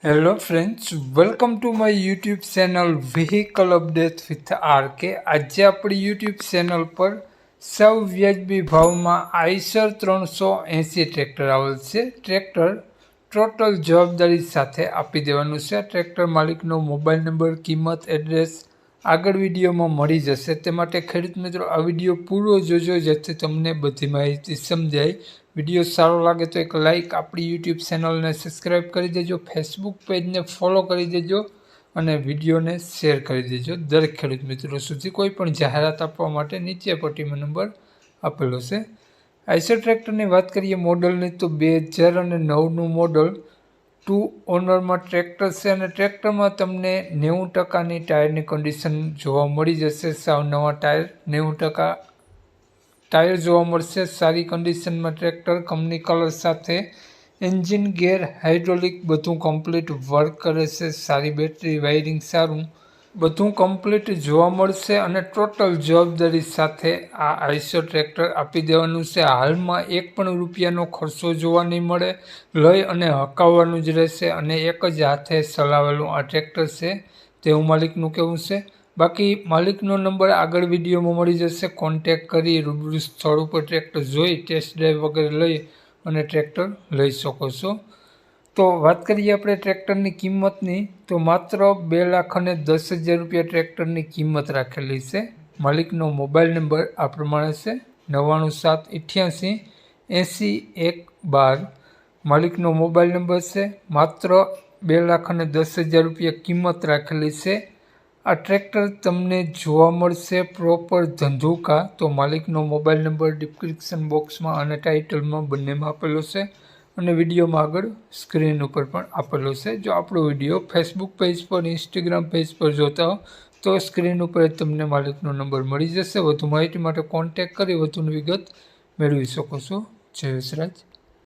Hello friends, welcome to my YouTube channel vehicle update with RK. આજે આપણી YouTube channel પર સૌ વ્યાજબી ભાવમાં આઈસર 380 ટ્રેક્ટર આવેલ છે. ટ્રેક્ટર ટોટલ જવાબદારી સાથે આપી દેવાનું છે. ટ્રેક્ટર માલિકનો મોબાઈલ નંબર, કિંમત, એડ્રેસ આગળ વિડીયોમાં મળી જશે. તે માટે ખેડૂત મિત્રો આ વિડીયો પૂરો જોજો જેથી તમને બધી માહિતી સમજાય. વિડીયો સારો લાગે તો એક લાઇક, આપણી યુટ્યુબ ચેનલને સબસ્ક્રાઈબ કરી દેજો, ફેસબુક પેજને ફોલો કરી દેજો અને વિડીયોને શેર કરી દેજો. દરેક ખેડૂત મિત્રો સુધી કોઈ પણ જાહેરાત આપવા માટે નીચે પટ્ટીમાં નંબર આપેલો છે. આઈસર ટ્રેક્ટરની વાત કરીએ મોડલની તો 2009નું મોડલ 2 ઓનરમાં ટ્રેક્ટર છે અને ટ્રેક્ટરમાં તમને 90%ની ટાયરની કન્ડિશન જોવા મળી જશે. સાવ નવા ટાયર 90% ટાયર જોવા મળશે. સારી કન્ડિશનમાં ટ્રેક્ટર, કંપની કલર સાથે એન્જિન, ગેર, હાઇડ્રોલિક બધું કમ્પ્લીટ વર્ક કરે છે. સારી બેટરી, વાયરિંગ સારું બધું કમ્પ્લીટ જોવા મળશે અને ટોટલ જવાબદારી સાથે આ આઈસર ટ્રેક્ટર આપી દેવાનું છે. હાલમાં એક પણ રૂપિયાનો ખર્ચો જોવા નહીં મળે, લઈ અને હકાવવાનું જ રહેશે અને એક જ હાથે ચલાવેલું આ ટ્રેક્ટર છે તેવું માલિકનું કહેવું છે. બાકી માલિકનો નંબર આગળ વિડીયોમાં મળી જશે. કોન્ટેક કરી રૂબરૂ સ્થળ ઉપર ટ્રેક્ટર જોઈ ટેસ્ટ ડ્રાઈવ વગેરે લઈ અને ટ્રેક્ટર લઈ શકો છો. તો વાત કરીએ આપણે ટ્રેક્ટરની કિંમતની તો માત્ર 2,10,000 રૂપિયા ટ્રેક્ટરની કિંમત રાખેલી છે. માલિકનો મોબાઈલ નંબર આ પ્રમાણે છે 9788800112. માલિકનો મોબાઈલ નંબર છે. માત્ર 2,10,000 રૂપિયા કિંમત રાખેલી છે. આ ટ્રેક્ટર તમને જોવા મળશે પ્રોપર ધંધુકા. તો માલિકનો મોબાઈલ નંબર ડિસ્ક્રિપ્શન બોક્સમાં અને ટાઇટલમાં બંનેમાં આપેલો છે અને વિડીયોમાં આગળ સ્ક્રીન ઉપર પણ આપેલો છે. જો આપણો વિડીયો ફેસબુક પેજ પર, ઇન્સ્ટાગ્રામ પેજ પર જોતા હો તો સ્ક્રીન ઉપર તમને માલિકનો નંબર મળી જશે. વધુ માહિતી માટે કોન્ટેક કરી વધુની વિગત મેળવી શકો છો. જય વસરાજ.